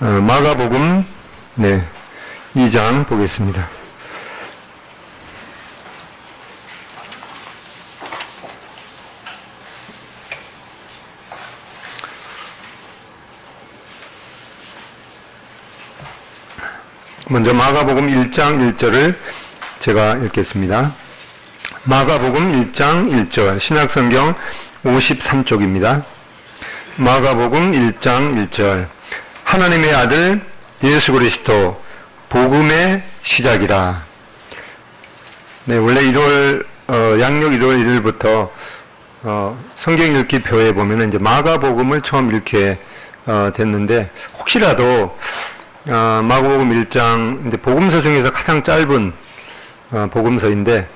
마가복음 2장 보겠습니다. 먼저 마가복음 1장 1절을 제가 읽겠습니다. 마가복음 1장 1절 신약성경 53쪽입니다. 마가복음 1장 1절 하나님의 아들 예수 그리스도 복음의 시작이라. 원래 1월 양력 1월 1일부터 성경 읽기 표에 보면은 이제 마가복음을 처음 읽게 됐는데, 혹시라도 마가복음 1장 이제 복음서 중에서 가장 짧은 복음서인데,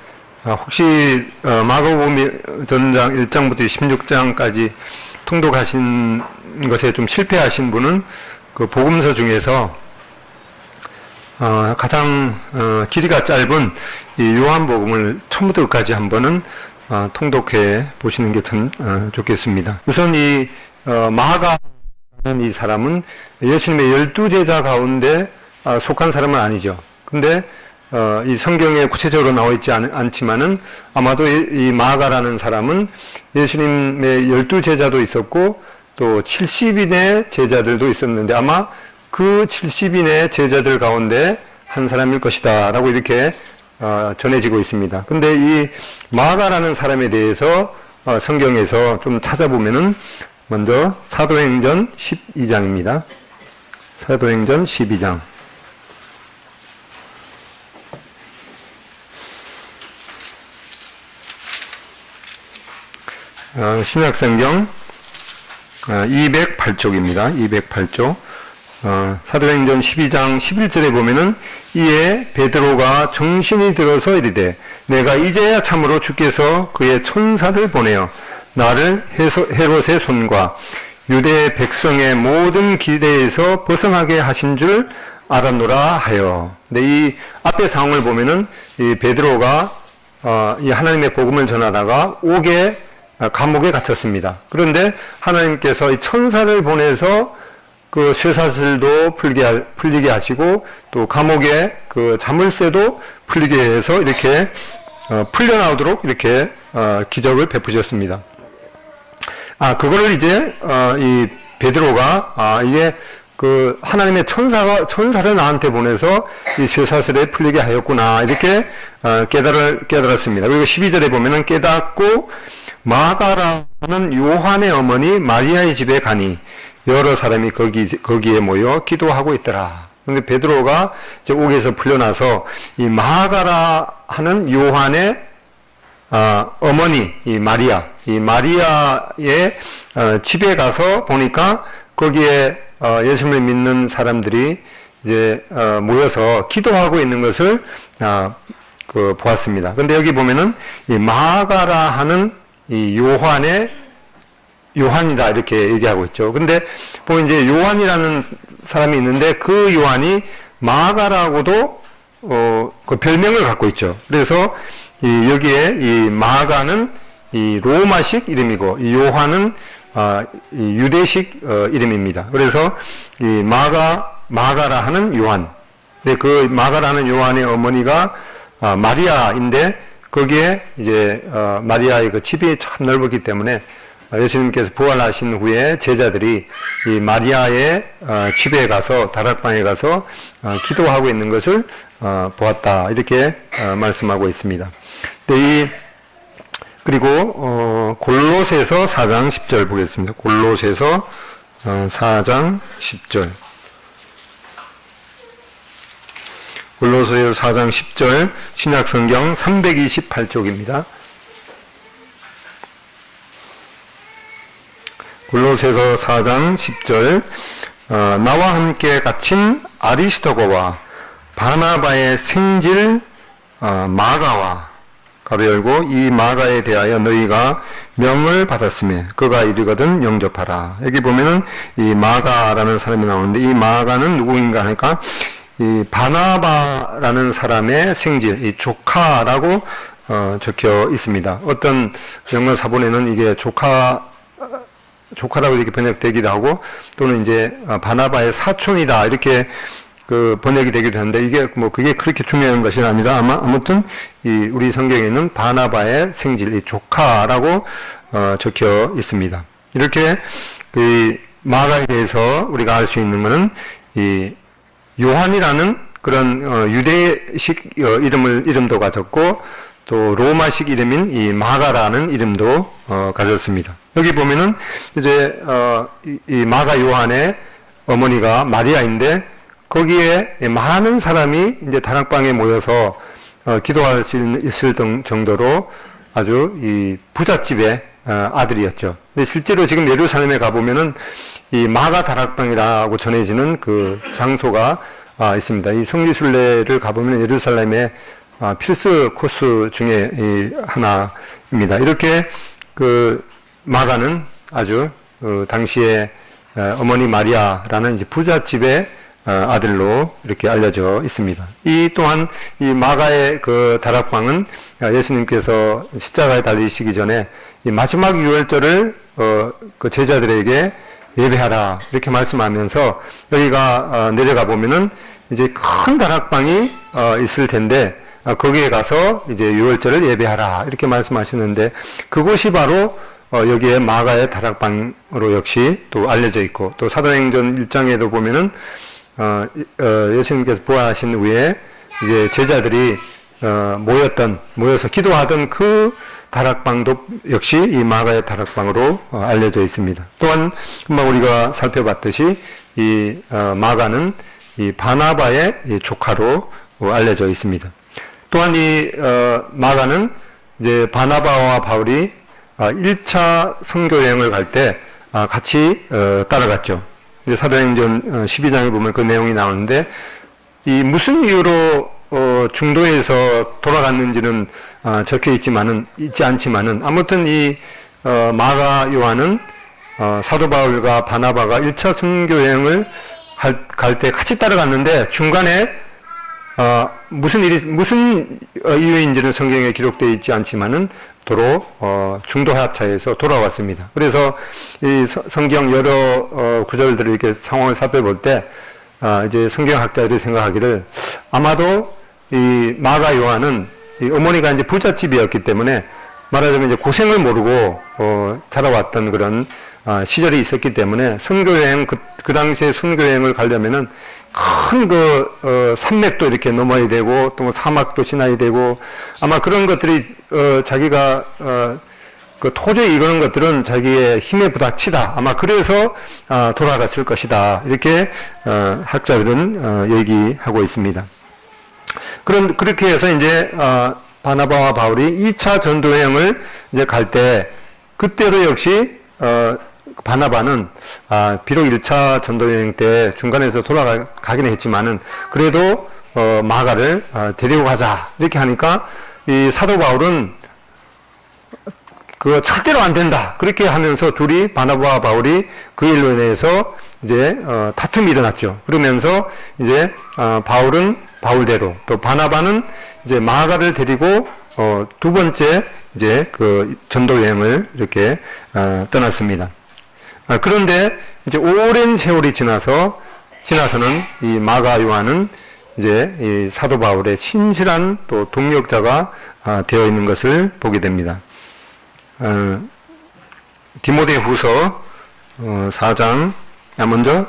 혹시 마가복음 전장 1장부터 16장까지 통독하신 것에 좀 실패하신 분은 그 복음서 중에서 가장 길이가 짧은 이 요한복음을 처음부터 끝까지 한번은 통독해 보시는 게 참 좋겠습니다. 우선 이 마가라는 이 사람은 예수님의 12제자 가운데 속한 사람은 아니죠. 근데 이 성경에 구체적으로 나와 있지 않지만은 아마도 이 마가라는 사람은 예수님의 12제자도 있었고 또 70인의 제자들도 있었는데, 아마 그 70인의 제자들 가운데 한 사람일 것이다 라고 이렇게 전해지고 있습니다. 근데 이 마가라는 사람에 대해서 성경에서 좀 찾아보면은 먼저 사도행전 12장입니다. 사도행전 12장. 신약성경 208쪽입니다. 208쪽. 사도행전 12장 11절에 보면은 이에 베드로가 정신이 들어서 이르되 내가 이제야 참으로 주께서 그의 천사를 보내어 나를 헤롯의 손과 유대 백성의 모든 기대에서 벗어나게 하신 줄 알았노라 하여. 근데 이 앞에 상황을 보면은 이 베드로가 이 하나님의 복음을 전하다가 감옥에 갇혔습니다. 그런데 하나님께서 이 천사를 보내서 그 쇠사슬도 풀리게 하시고 또 감옥에 그 자물쇠도 풀리게 해서 이렇게 풀려나오도록 이렇게 기적을 베푸셨습니다. 그거를 이제 이 베드로가 이게 그 하나님의 천사를 나한테 보내서 이 쇠사슬에 풀리게 하였구나 이렇게 깨달았습니다. 그리고 12절에 보면은 깨닫고 마가라는 요한의 어머니 마리아의 집에 가니 여러 사람이 거기에 모여 기도하고 있더라. 그런데 베드로가 이제 옥에서 풀려나서 이 마가라 하는 요한의 어머니 이 마리아의 집에 가서 보니까 거기에 예수님을 믿는 사람들이 이제 모여서 기도하고 있는 것을 보았습니다. 근데 여기 보면은 이 마가라 하는 이 요한이다 이렇게 얘기하고 있죠. 근데 보면 이제 요한이라는 사람이 있는데 그 요한이 마가라고도 그 별명을 갖고 있죠. 그래서 여기에 이 마가는 이 로마식 이름이고 이 요한은 이 유대식 이름입니다. 그래서 이 마가라 하는 요한. 근데 그 마가라는 요한의 어머니가 마리아인데 거기에 이제 마리아의 그 집이 참 넓었기 때문에 예수님께서 부활하신 후에 제자들이 이 마리아의 집에 가서 다락방에 가서 기도하고 있는 것을 보았다 이렇게 말씀하고 있습니다. 그리고 골로새서 4장 10절 보겠습니다. 골로새서 4장 10절. 골로새서 4장 10절 신약성경 328쪽입니다. 골로새서 4장 10절 나와 함께 갇힌 아리스도거와 바나바의 생질 마가와 가로 열고 이 마가에 대하여 너희가 명을 받았으며 그가 이르거든 영접하라. 여기 보면은 이 마가라는 사람이 나오는데 이 마가는 누구인가 하니까 이 바나바라는 사람의 생질, 이 조카라고 적혀 있습니다. 어떤 영어 사본에는 이게 조카 조카라고 이렇게 번역되기도 하고, 또는 이제 바나바의 사촌이다 이렇게 그 번역이 되기도 하는데, 이게 뭐 그게 그렇게 중요한 것이 아니라 아무튼 이 우리 성경에는 바나바의 생질, 이 조카라고 적혀 있습니다. 이렇게 그 마가에 대해서 우리가 알 수 있는 것은 이 요한이라는 그런 유대식 이름도 가졌고, 또 로마식 이름인 이 마가라는 이름도 가졌습니다. 여기 보면은 이제 이 마가 요한의 어머니가 마리아인데, 거기에 많은 사람이 이제 다락방에 모여서 기도할 수 있을 정도로 아주 이 부잣집의 아들이었죠. 근데 실제로 지금 예루살렘에 가보면은 이 마가 다락방이라고 전해지는 그 장소가 있습니다. 이 성지순례를 가보면 예루살렘의 필수 코스 중에 하나입니다. 이렇게 그 마가는 아주 당시에 어머니 마리아라는 이제 부잣집의 아들로 이렇게 알려져 있습니다. 이 또한 이 마가의 그 다락방은 예수님께서 십자가에 달리시기 전에 이 마지막 유월절을 그 제자들에게 예배하라 이렇게 말씀하면서, 여기가 내려가 보면은 이제 큰 다락방이 있을 텐데 거기에 가서 이제 유월절을 예배하라 이렇게 말씀하시는데, 그곳이 바로 여기에 마가의 다락방으로 역시 또 알려져 있고, 또 사도행전 1장에도 보면은 예수님께서 부활하신 후에 이제 제자들이 모여서 기도하던 그 다락방도 역시 이 마가의 다락방으로 알려져 있습니다. 또한 금방 우리가 살펴봤듯이 이 마가는 이 바나바의 이 조카로 알려져 있습니다. 또한 이 마가는 이제 바나바와 바울이 1차 선교 여행을 갈 때 같이 따라갔죠. 이제 사도행전 12장에 보면 그 내용이 나오는데, 이 무슨 이유로 중도에서 돌아갔는지는 적혀 있지 않지만은 아무튼 이 마가 요한은 사도 바울과 바나바가 1차 선교 여행을 갈 때 같이 따라갔는데, 중간에 무슨 이유인지는 성경에 기록되어 있지 않지만은 도로 중도 하차해서 돌아왔습니다. 그래서 이 성경 여러 구절들을 이렇게 상황을 살펴볼 때 이제 성경학자들이 생각하기를, 아마도 이 마가 요한은 이 어머니가 이제 부잣집이었기 때문에 말하자면 이제 고생을 모르고 자라왔던 그런 시절이 있었기 때문에 선교여행 그 당시에 선교여행을 가려면은 큰 산맥도 이렇게 넘어야 되고, 또 사막도 지나야 되고, 아마 그런 것들이 자기가 그 토저히 이런 것들은 자기의 힘에 부닥치다, 아마 그래서 돌아갔을 것이다 이렇게 학자들은 얘기하고 있습니다. 그렇게 해서 이제 바나바와 바울이 2차 전도여행을 이제 갈 때, 그때도 역시 바나바는 비록 1차 전도여행 때 중간에서 돌아가기는 했지만은 그래도 마가를 데리고 가자 이렇게 하니까, 이 사도 바울은 그거 절대로 안 된다 그렇게 하면서 둘이, 바나바와 바울이 그 일로 인해서 이제 다툼이 일어났죠. 그러면서 이제 바울은 바울대로, 또 바나바는 이제 마가를 데리고 두 번째 이제 그 전도 여행을 이렇게 떠났습니다. 그런데 이제 오랜 세월이 지나서는 이 마가 요한은 이제 이 사도 바울의 신실한 또 동역자가 되어 있는 것을 보게 됩니다. 디모데후서 4장, 먼저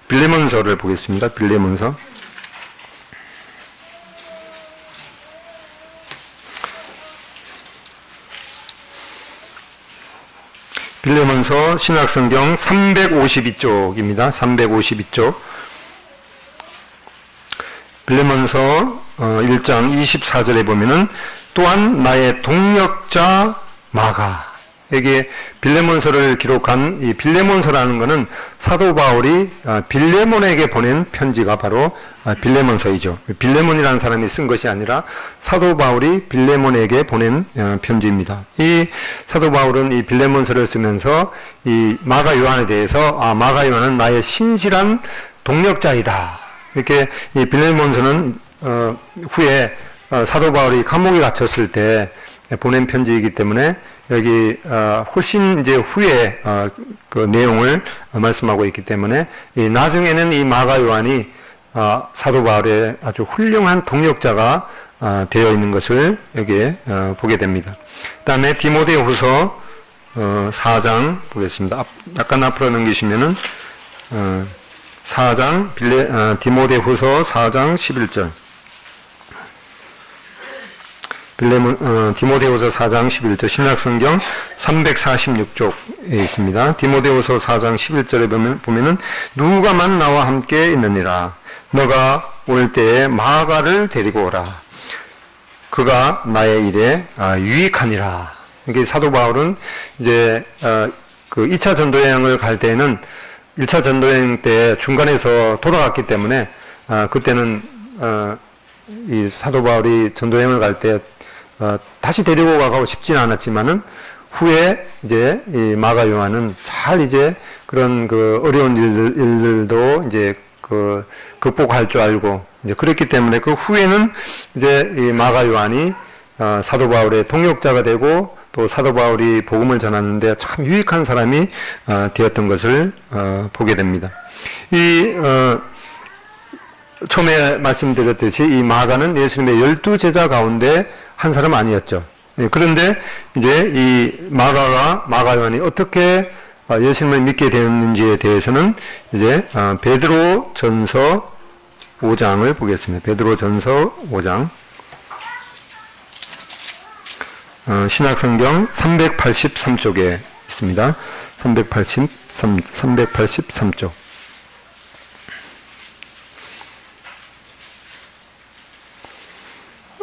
빌레몬서를 보겠습니다. 빌레몬서. 빌레몬서 신약성경 352쪽입니다. 352쪽. 빌레몬서 1장 24절에 보면은, 또한 나의 동역자 마가, 여기에 빌레몬서를 기록한 이 빌레몬서라는 것은 사도 바울이 빌레몬에게 보낸 편지가 바로 빌레몬서이죠. 빌레몬이라는 사람이 쓴 것이 아니라 사도 바울이 빌레몬에게 보낸 편지입니다. 이 사도 바울은 이 빌레몬서를 쓰면서 이 마가 요한에 대해서 마가 요한은 나의 신실한 동역자이다. 이렇게 이 빌레몬서는 후에 사도 바울이 감옥에 갇혔을 때 보낸 편지이기 때문에 여기 훨씬 이제 후에 그 내용을 말씀하고 있기 때문에 나중에는 이 마가 요한이 사도 바울의 아주 훌륭한 동역자가 되어 있는 것을 여기에 보게 됩니다. 그 다음에 디모데후서 4장 보겠습니다. 약간 앞으로 넘기시면은 4장 디모데후서 4장 11절. 디모데후서 4장 11절 신약성경 346쪽에 있습니다. 디모데후서 4장 11절에 보면은 누가만 나와 함께 있느니라. 너가 올 때에 마가를 데리고 오라. 그가 나의 일에 유익하니라. 이게 사도 바울은 이제 그 2차 전도여행을 갈 때는 1차 전도여행 때 중간에서 돌아갔기 때문에 그때는 이 사도 바울이 전도여행을 갈 때 다시 데리고 가고 싶지는 않았지만은 후에 이제 이 마가 요한은 잘 이제 그런 그 어려운 일들도 이제 그 극복할 줄 알고 이제 그랬기 때문에 그 후에는 이제 이 마가 요한이 사도 바울의 동역자가 되고 또 사도 바울이 복음을 전하는데 참 유익한 사람이 되었던 것을 보게 됩니다. 처음에 말씀드렸듯이 이 마가는 예수님의 12제자 가운데 한 사람 아니었죠. 그런데 이제 이 마가 요한이 어떻게 예수님을 믿게 되었는지에 대해서는 이제 베드로 전서 5장을 보겠습니다. 베드로 전서 5장. 신약성경 383쪽에 있습니다. 383쪽.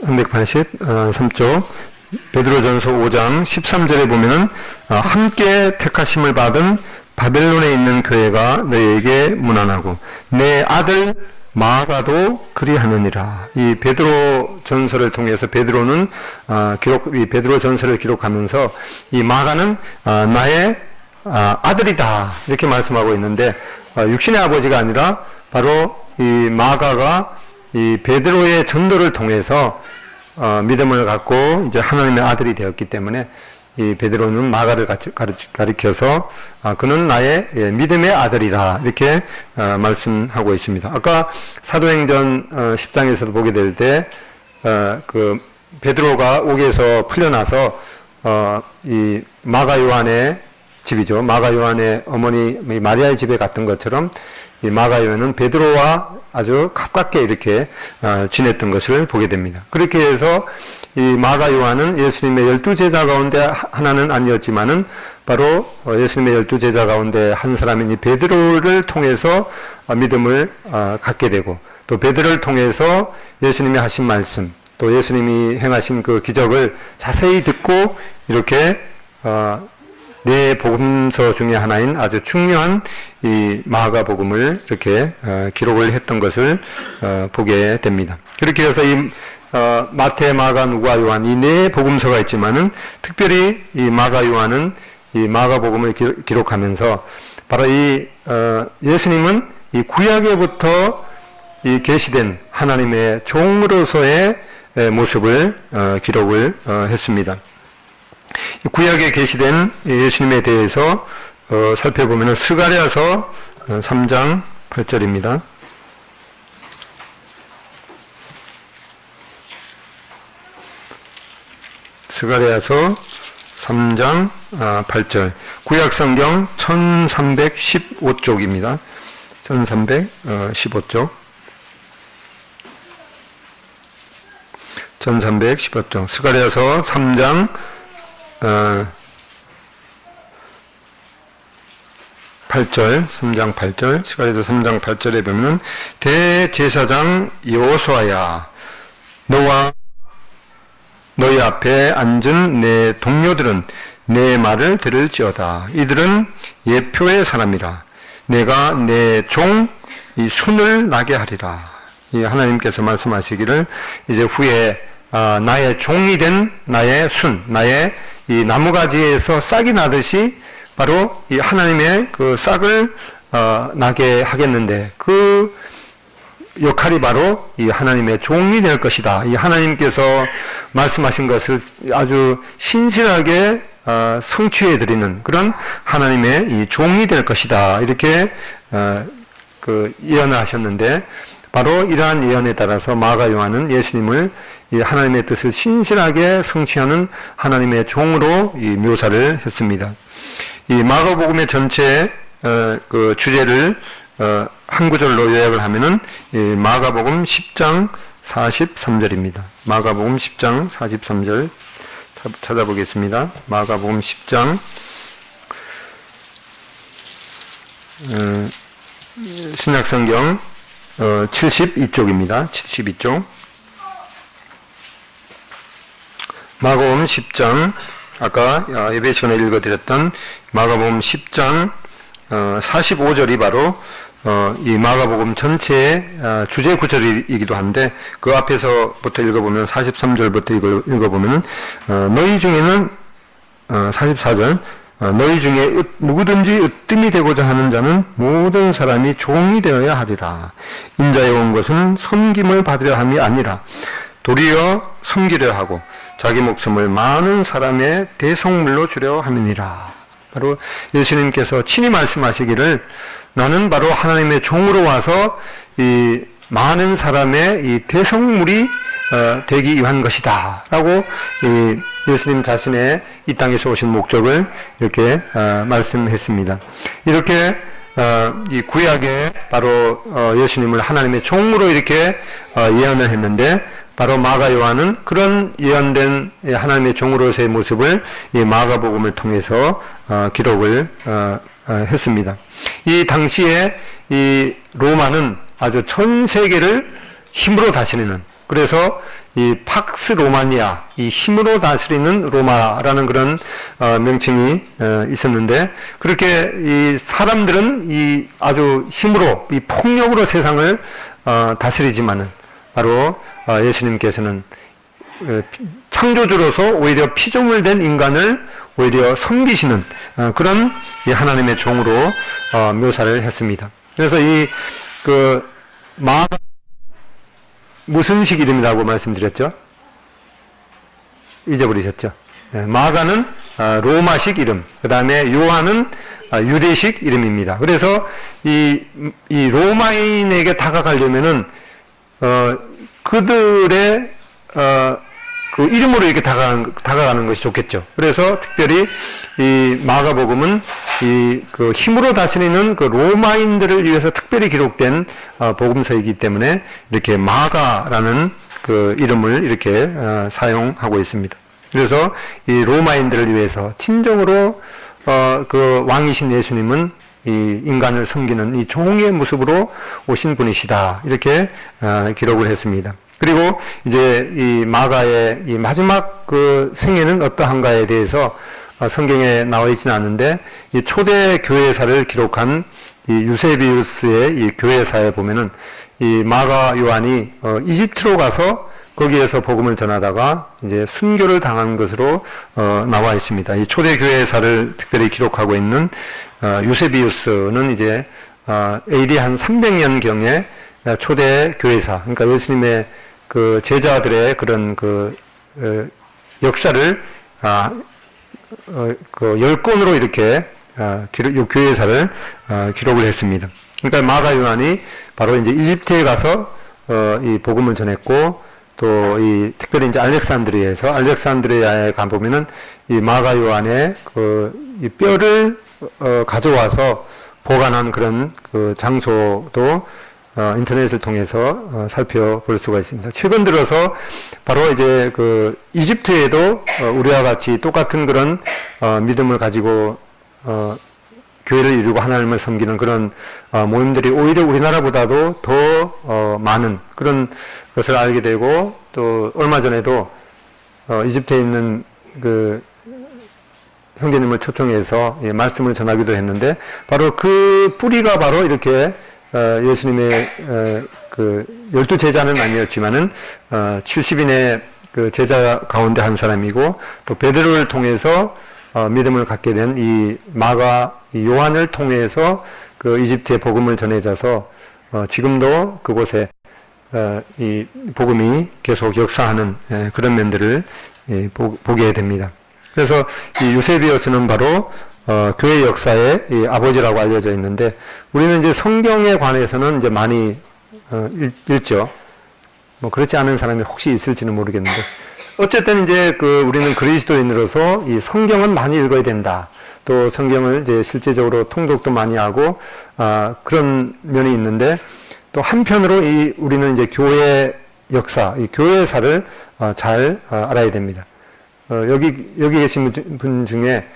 383쪽 베드로전서 5장 13절에 보면은 함께 택하심을 받은 바벨론에 있는 교회가 너희에게 문안하고 내 아들 마가도 그리하느니라. 이 베드로 전서를 통해서 베드로는 이 베드로 전서를 기록하면서 이 마가는 나의 아들이다 이렇게 말씀하고 있는데 육신의 아버지가 아니라 바로 이 마가가 이 베드로의 전도를 통해서 믿음을 갖고 이제 하나님의 아들이 되었기 때문에 이 베드로는 마가를 가리켜서 그는 나의 믿음의 아들이다 이렇게 말씀하고 있습니다. 아까 사도행전 10장에서도 보게 될 때 그 베드로가 옥에서 풀려나서 이 마가 요한의 집이죠. 마가 요한의 어머니 마리아의 집에 갔던 것처럼 이 마가 요한은 베드로와 아주 가깝게 이렇게 지냈던 것을 보게 됩니다. 그렇게 해서 이 마가 요한은 예수님의 12제자 가운데 하나는 아니었지만은 바로 예수님의 12제자 가운데 한 사람인 이 베드로를 통해서 믿음을 갖게 되고 또 베드로를 통해서 예수님이 하신 말씀 또 예수님이 행하신 그 기적을 자세히 듣고 이렇게 네 복음서 중에 하나인 아주 중요한 이 마가복음을 이렇게 기록을 했던 것을 보게 됩니다. 그렇게 해서 이 마태, 마가, 누가, 요한 이 네 복음서가 있지만은 특별히 이 마가 요한은 이 마가복음을 기록하면서 바로 이 예수님은 이 구약에부터 이 계시된 하나님의 종으로서의 모습을 기록을 했습니다. 구약에 계시된 예수님에 대해서 살펴보면 스가랴서 3장 8절입니다. 스가랴서 3장 8절 구약성경 1315쪽입니다. 1315쪽 1315쪽 스가랴서 3장 8절, 3장 8절, 스가랴서 3장 8절에 보면 대제사장 여호수아야 너와 너희 앞에 앉은 내 동료들은 내 말을 들을지어다. 이들은 예표의 사람이라. 내가 내 종 이 순을 나게 하리라. 이 하나님께서 말씀하시기를 이제 후에 나의 종이 된 나의 순, 나의 이 나무가지에서 싹이 나듯이 바로 이 하나님의 그 싹을 나게 하겠는데 그 역할이 바로 이 하나님의 종이 될 것이다. 이 하나님께서 말씀하신 것을 아주 신실하게 성취해 드리는 그런 하나님의 이 종이 될 것이다. 이렇게 예언을 하셨는데, 바로 이러한 예언에 따라서 마가 요한은 예수님을 이 하나님의 뜻을 신실하게 성취하는 하나님의 종으로 이 묘사를 했습니다. 이 마가복음의 전체 그 주제를 한 구절로 요약을 하면은 마가복음 10장 43절입니다. 마가복음 10장 43절 찾아보겠습니다. 마가복음 10장 신약성경 72쪽입니다. 72쪽. 마가복음 10장, 아까 예배 시간에 읽어드렸던 마가복음 10장 45절이 바로 이 마가복음 전체의 주제 구절이기도 한데, 그 앞에서부터 읽어보면 43절부터 읽어보면 너희 중에는 44절 너희 중에 누구든지 으뜸이 되고자 하는 자는 모든 사람이 종이 되어야 하리라. 인자에 온 것은 섬김을 받으려 함이 아니라 도리어 섬기려 하고 자기 목숨을 많은 사람의 대속물로 주려 함이니라. 바로 예수님께서 친히 말씀하시기를, 나는 바로 하나님의 종으로 와서 이 많은 사람의 이 대속물이 되기 위한 것이다 라고 예수님 자신의 이 땅에서 오신 목적을 이렇게 말씀했습니다. 이렇게 이 구약에 바로 예수님을 하나님의 종으로 이렇게 예언을 했는데, 바로 마가 요한은 그런 예언된 하나님의 종으로서의 모습을 이 마가복음을 통해서 기록을 했습니다. 이 당시에 이 로마는 아주 전 세계를 힘으로 다스리는, 그래서 이 팍스 로마니아, 이 힘으로 다스리는 로마라는 그런 명칭이 있었는데, 그렇게 이 사람들은 이 아주 힘으로, 이 폭력으로 세상을 다스리지만은 바로 예수님께서는 창조주로서 오히려 피조물 된 인간을 오히려 섬기시는 그런 이 하나님의 종으로 묘사를 했습니다. 그래서 마가 무슨 식 이름이라고 말씀드렸죠? 잊어버리셨죠? 마가는 로마식 이름, 그 다음에 요한은 유대식 이름입니다. 그래서 이 로마인에게 다가가려면은 그들의 그 이름으로 이렇게 다가가는 것이 좋겠죠. 그래서 특별히 이 마가복음은 그 힘으로 다스리는 그 로마인들을 위해서 특별히 기록된 복음서이기 때문에 이렇게 마가라는 그 이름을 이렇게 사용하고 있습니다. 그래서 이 로마인들을 위해서 친정으로 그 왕이신 예수님은 이 인간을 섬기는 이 종의 모습으로 오신 분이시다, 이렇게 기록을 했습니다. 그리고 이제 이 마가의 이 마지막 그 생애는 어떠한가에 대해서 성경에 나와 있지는 않은데, 이 초대 교회사를 기록한 이 유세비우스의 이 교회사에 보면은 이 마가 요한이 이집트로 가서 거기에서 복음을 전하다가 이제 순교를 당한 것으로 나와 있습니다. 이 초대 교회사를 특별히 기록하고 있는 유세비우스는 이제 AD 한 300년 경에 초대 교회사, 그러니까 예수님의 그 제자들의 그런 그 역사를 그 10권으로 이렇게 교회사를 기록을 했습니다. 그러니까 마가 요한이 바로 이제 이집트에 가서 이 복음을 전했고, 또 이 특별히 이제 알렉산드리아에 가 보면은 이 마가 요한의 이 뼈를 가져와서 보관한 그런 그 장소도 인터넷을 통해서 살펴볼 수가 있습니다. 최근 들어서 바로 이제 그 이집트에도 우리와 같이 똑같은 그런 믿음을 가지고 교회를 이루고 하나님을 섬기는 그런 모임들이 오히려 우리나라보다도 더 많은 그런 것을 알게 되고, 또 얼마 전에도 이집트에 있는 그 형제님을 초청해서 말씀을 전하기도 했는데, 바로 그 뿌리가 바로 이렇게 예수님의 그 12제자는 아니었지만은 70인의 그 제자 가운데 한 사람이고, 또 베드로를 통해서 믿음을 갖게 된 이 마가 요한을 통해서 그 이집트의 복음을 전해져서 지금도 그곳에 이 복음이 계속 역사하는 그런 면들을 보게 됩니다. 그래서 이 유세비우스는 바로 교회 역사의 이 아버지라고 알려져 있는데, 우리는 이제 성경에 관해서는 이제 많이 읽죠. 뭐 그렇지 않은 사람이 혹시 있을지는 모르겠는데, 어쨌든 이제 우리는 그리스도인으로서 이 성경은 많이 읽어야 된다. 또 성경을 이제 실제적으로 통독도 많이 하고 그런 면이 있는데, 또 한편으로 우리는 이제 교회 역사, 이 교회사를 잘 알아야 됩니다. 여기 계신 분 중에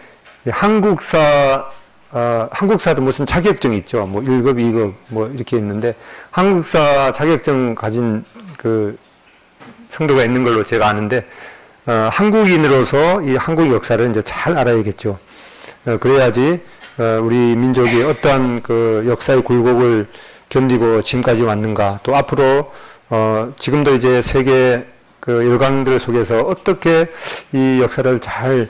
한국사도 무슨 자격증이 있죠. 뭐 1급, 2급 뭐 이렇게 있는데, 한국사 자격증 가진 그 성도가 있는 걸로 제가 아는데, 한국인으로서 이 한국 역사를 이제 잘 알아야겠죠. 그래야지 우리 민족이 어떠한 그 역사의 굴곡을 견디고 지금까지 왔는가, 또 앞으로 지금도 이제 세계 그 열강들 속에서 어떻게 이 역사를 잘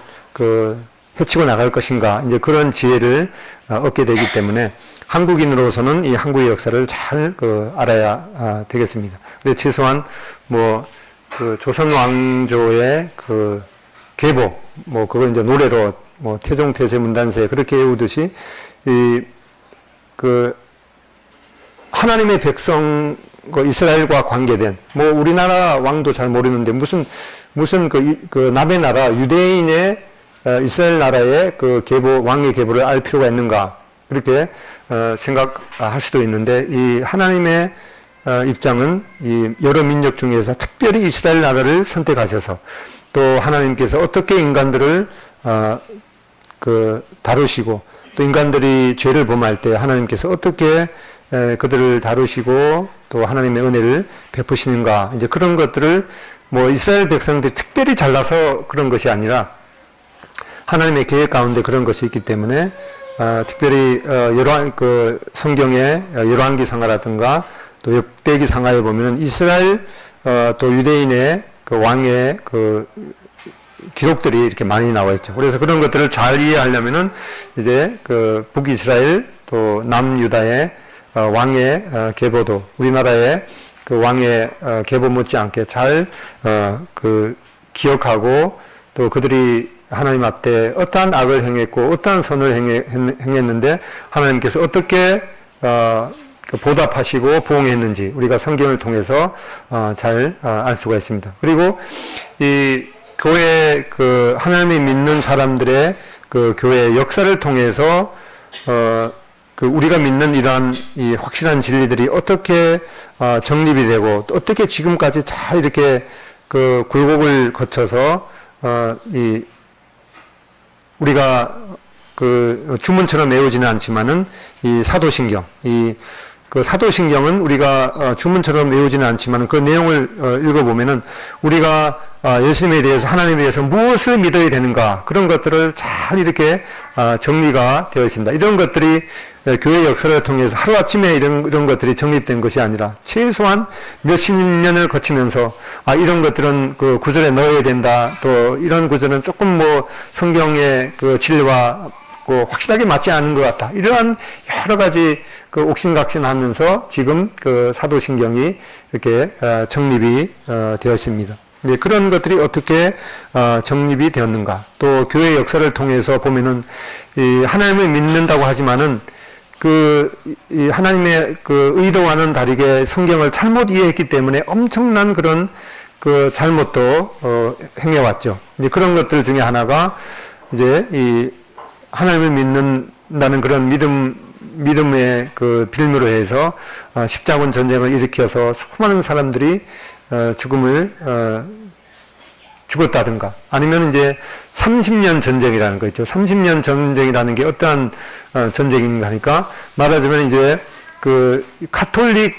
헤치고 나갈 것인가, 이제 그런 지혜를 얻게 되기 때문에 한국인으로서는 이 한국의 역사를 잘 알아야 되겠습니다. 근데 최소한 뭐 조선 왕조의 계보, 뭐 그걸 이제 노래로 뭐 태종태세 문단세 그렇게 외우듯이 하나님의 백성 이스라엘과 관계된, 뭐 우리나라 왕도 잘 모르는데 무슨 남의 나라 유대인의 이스라엘 나라의 왕의 계보를 알 필요가 있는가, 그렇게 생각할 수도 있는데, 이 하나님의 입장은 이 여러 민족 중에서 특별히 이스라엘 나라를 선택하셔서, 또 하나님께서 어떻게 인간들을 다루시고, 또 인간들이 죄를 범할 때 하나님께서 어떻게 그들을 다루시고 또 하나님의 은혜를 베푸시는가, 이제 그런 것들을 뭐 이스라엘 백성들이 특별히 잘나서 그런 것이 아니라 하나님의 계획 가운데 그런 것이 있기 때문에 특별히 성경의 열왕기상하라든가 또 역대기상하에 보면은 이스라엘 또 유대인의 왕의 기록들이 이렇게 많이 나와 있죠. 그래서 그런 것들을 잘 이해하려면은 이제 북이스라엘 또 남유다의 왕의 계보도 우리나라의 왕의 계보 못지않게 잘 기억하고, 또 그들이 하나님 앞에 어떠한 악을 행했고 어떠한 선을 행했는데 하나님께서 어떻게 보답하시고 부응했는지 우리가 성경을 통해서 잘 알 수가 있습니다. 그리고 이 교회 하나님이 믿는 사람들의 교회의 역사를 통해서 우리가 믿는 이러한 이 확실한 진리들이 어떻게 정립이 되고, 또 어떻게 지금까지 잘 이렇게 굴곡을 거쳐서 우리가 주문처럼 외우지는 않지만은 이 사도신경, 사도신경은 우리가 주문처럼 외우지는 않지만 그 내용을 읽어보면은 우리가 예수님에 대해서, 하나님에 대해서 무엇을 믿어야 되는가, 그런 것들을 잘 이렇게 정리가 되어 있습니다. 이런 것들이 교회 역사를 통해서 하루아침에 이런 것들이 정립된 것이 아니라 최소한 몇십 년을 거치면서 이런 것들은 구절에 넣어야 된다, 또 이런 구절은 조금 뭐 성경의 진리와 확실하게 맞지 않은 것 같다, 이러한 여러 가지 옥신각신하면서 지금 사도신경이 이렇게 정립이 되었습니다. 이제 그런 것들이 어떻게 정립이 되었는가, 또 교회 역사를 통해서 보면은 이 하나님을 믿는다고 하지만은 이 하나님의 의도와는 다르게 성경을 잘못 이해했기 때문에 엄청난 그런 잘못도 행해왔죠. 이제 그런 것들 중에 하나가 이제 이 하나님을 믿는다는 그런 믿음의 빌미로 해서 십자군 전쟁을 일으켜서 수많은 사람들이 죽었다든가, 아니면 이제 30년 전쟁이라는 거 있죠. 30년 전쟁이라는 게 어떠한 전쟁인가 하니까, 말하자면 이제 가톨릭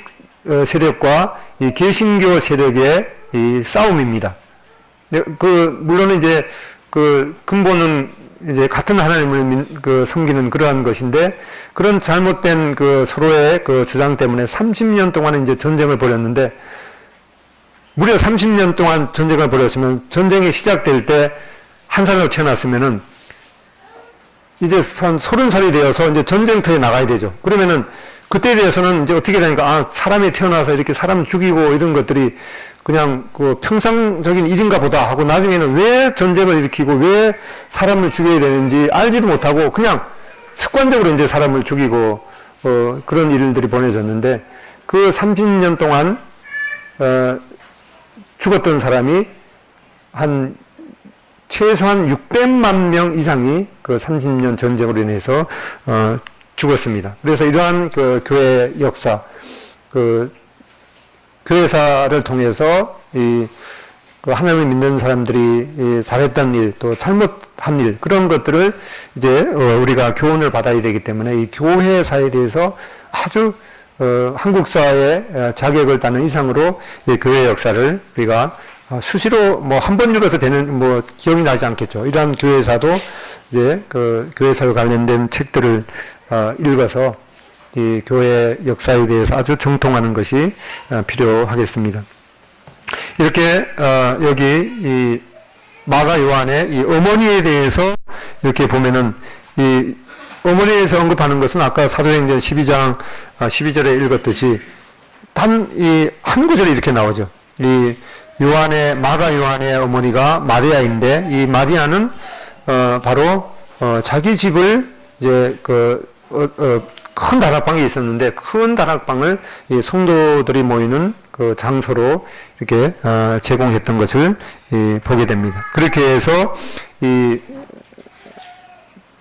세력과 이 개신교 세력의 이 싸움입니다. 물론 이제 근본은 이제 같은 하나님을 섬기는 그러한 것인데, 그런 잘못된 서로의 주장 때문에 30년 동안 이제 전쟁을 벌였는데, 무려 30년 동안 전쟁을 벌였으면, 전쟁이 시작될 때 한 사람으로 태어났으면은 이제 30살이 되어서 이제 전쟁터에 나가야 되죠. 그러면은 그때에 대해서는 이제 어떻게 되니까, 아, 사람이 태어나서 이렇게 사람 죽이고 이런 것들이 그냥 그 평상적인 일인가 보다 하고 나중에는 왜 전쟁을 일으키고 왜 사람을 죽여야 되는지 알지도 못하고 그냥 습관적으로 이제 사람을 죽이고, 그런 일들이 벌어졌는데 그 30년 동안, 죽었던 사람이 최소한 600만 명 이상이 그 30년 전쟁으로 인해서, 죽었습니다. 그래서 이러한 그 교회 역사, 그 교회사를 통해서 그 하나님을 믿는 사람들이 잘했던 일, 또 잘못한 일, 그런 것들을 이제 우리가 교훈을 받아야 되기 때문에 이 교회사에 대해서 아주 한국사의 자격을 따는 이상으로 이 교회 역사를 우리가 수시로 뭐 한 번 읽어서 되는 뭐 기억이 나지 않겠죠. 이러한 교회사도 이제 그 교회사와 관련된 책들을 읽어서 이 교회 역사에 대해서 아주 정통하는 것이 필요하겠습니다. 이렇게 여기 이 마가 요한의 이 어머니에 대해서 이렇게 보면은 이 어머니에서 언급하는 것은 아까 사도행전 12장 12절에 읽었듯이 단 이 한 구절에 이렇게 나오죠. 이 마가 요한의 어머니가 마리아인데 이 마리아는 바로 자기 집을 이제 큰 다락방이 있었는데 큰 다락방을 이 성도들이 모이는 그 장소로 이렇게 제공했던 것을 보게 됩니다. 그렇게 해서 이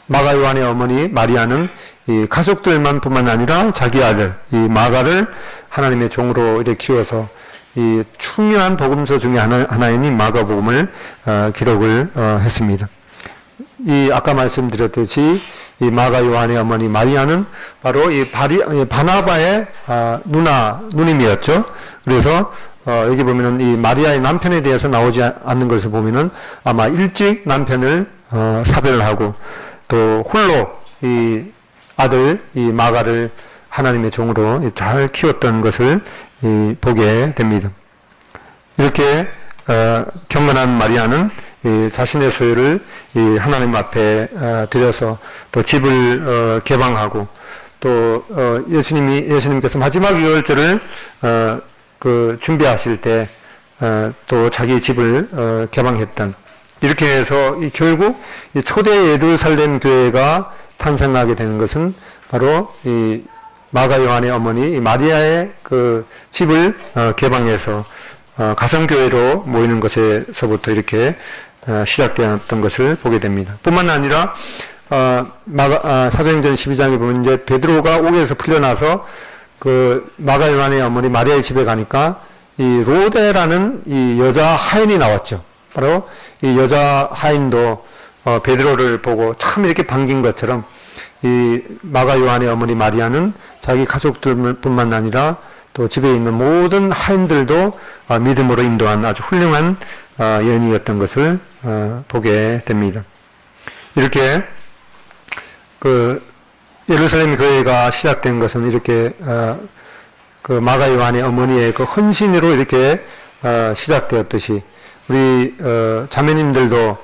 마가 요한의 어머니 마리아는 이 가족들만 뿐만 아니라 자기 아들 이 마가를 하나님의 종으로 이렇게 키워서 이 중요한 복음서 중에 하나인 마가복음을 기록을 했습니다. 이 아까 말씀드렸듯이 이 마가 요한의 어머니 마리아는 바로 이 바나바의 누님이었죠. 그래서 여기 보면은 이 마리아의 남편에 대해서 나오지 않는 것을 보면은 아마 일찍 남편을 사별하고 또 홀로 이 아들 이 마가를 하나님의 종으로 잘 키웠던 것을 보게 됩니다. 이렇게 경건한 마리아는 자신의 소유를 하나님 앞에 드려서 또 집을 개방하고 또 예수님께서 마지막 유월절을 준비하실 때 또 자기 집을 개방했던 이렇게 해서 결국 초대 예루살렘 교회가 탄생하게 되는 것은 바로 이 마가 요한의 어머니 마리아의 그 집을 개방해서 가정교회로 모이는 것에서부터 이렇게 시작되었던 것을 보게 됩니다. 뿐만 아니라 사도행전 12장에 보면 이제 베드로가 옥에서 풀려나서 그 마가 요한의 어머니 마리아의 집에 가니까 이 로데라는 이 여자 하인이 나왔죠. 바로 이 여자 하인도 베드로를 보고 참 이렇게 반긴 것처럼 이 마가 요한의 어머니 마리아는 자기 가족들뿐만 아니라 또 집에 있는 모든 하인들도 믿음으로 인도한 아주 훌륭한 여인이었던 것을 보게 됩니다. 이렇게 그 예루살렘 교회가 시작된 것은 이렇게 그 마가 요한의 어머니의 그 헌신으로 이렇게 시작되었듯이 우리 자매님들도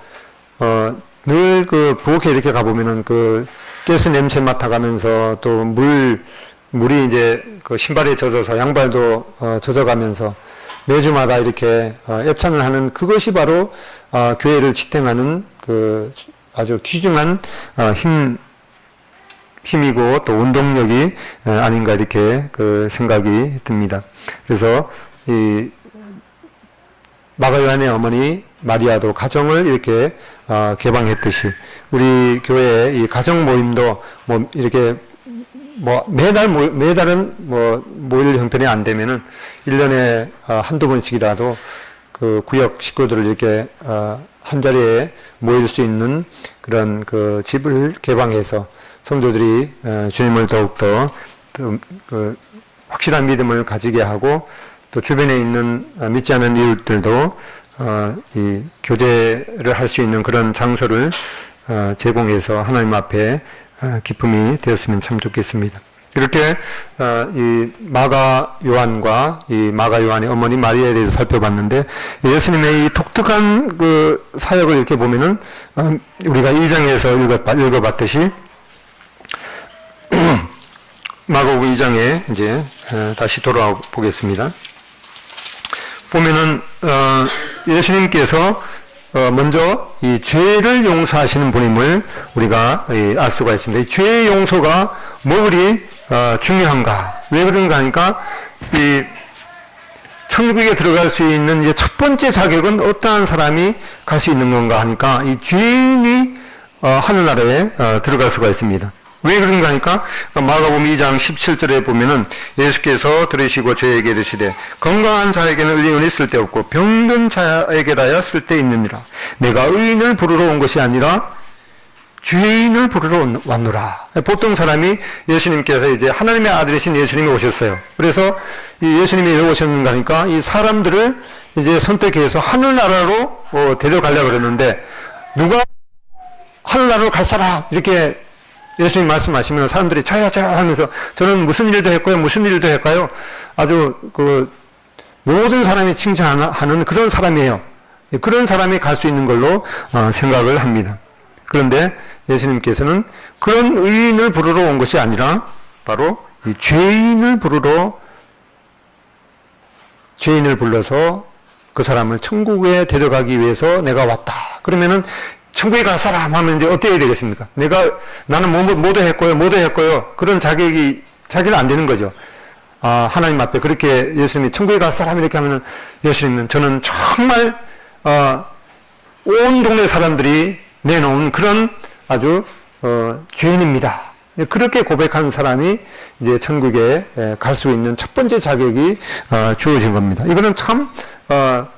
늘 그 부엌에 이렇게 가보면은 그 가스 냄새 맡아가면서 또 물이 이제 그 신발에 젖어서 양발도 젖어가면서 매주마다 이렇게 애찬을 하는 그것이 바로 교회를 지탱하는 그 아주 귀중한 힘이고 또 운동력이 아닌가 이렇게 그 생각이 듭니다. 그래서 이 마가 요한의 어머니 마리아도 가정을 이렇게 개방했듯이 우리 교회의 이 가정 모임도 뭐 이렇게 뭐 매달은 뭐 모일 형편이 안 되면은 1년에 한두 번씩이라도 그 구역 식구들을 이렇게 한 자리에 모일 수 있는 그런 그 집을 개방해서 성도들이 주님을 더욱더 그 확실한 믿음을 가지게 하고 또 주변에 있는 믿지 않은 이웃들도 이 교제를 할 수 있는 그런 장소를 제공해서 하나님 앞에 기쁨이 되었으면 참 좋겠습니다. 이렇게 이 마가 요한과 이 마가 요한의 어머니 마리아에 대해서 살펴봤는데 예수님의 이 독특한 그 사역을 이렇게 보면은 우리가 1장에서 읽어봤듯이 마가복음 2장에 이제 다시 돌아와 보겠습니다. 보면은 예수님께서 먼저 이 죄를 용서하시는 분임을 우리가 알 수가 있습니다. 이 죄의 용서가 뭐 그리 중요한가? 왜 그런가 하니까 이 천국에 들어갈 수 있는 이제 첫 번째 자격은 어떠한 사람이 갈 수 있는 건가 하니까 이 죄인이 하늘나라에 들어갈 수가 있습니다. 왜 그런가 하니까 마가복음 2장 17절에 보면은 예수께서 들으시고 저에게 이르시되 건강한 자에게는 의인은 쓸데없고 병든 자에게라야 쓸데있느니라. 내가 의인을 부르러 온 것이 아니라 죄인을 부르러 왔노라. 보통 사람이 예수님께서 이제 하나님의 아들이신 예수님이 오셨어요. 그래서 이 예수님이 왜 오셨는가 하니까 이 사람들을 이제 선택해서 하늘나라로 데려가려고 그랬는데 누가 하늘나라로 갈 사람 이렇게 예수님 말씀하시면 사람들이 저요 하면서 저는 무슨 일도 했고요 무슨 일도 했고요 아주 모든 사람이 칭찬하는 그런 사람이에요. 그런 사람이 갈 수 있는 걸로 생각을 합니다. 그런데 예수님께서는 그런 의인을 부르러 온 것이 아니라 바로 이 죄인을 불러서 그 사람을 천국에 데려가기 위해서 내가 왔다. 그러면은 천국에 갈 사람 하면 이제 어떻게 해야 되겠습니까? 나는 뭐도 했고요. 그런 자기는 안 되는 거죠. 하나님 앞에 그렇게 예수님이 천국에 갈 사람 이렇게 하면은 예수님은 저는 정말, 온 동네 사람들이 내놓은 그런 아주, 죄인입니다. 그렇게 고백한 사람이 이제 천국에 갈 수 있는 첫 번째 자격이, 주어진 겁니다. 이거는 참,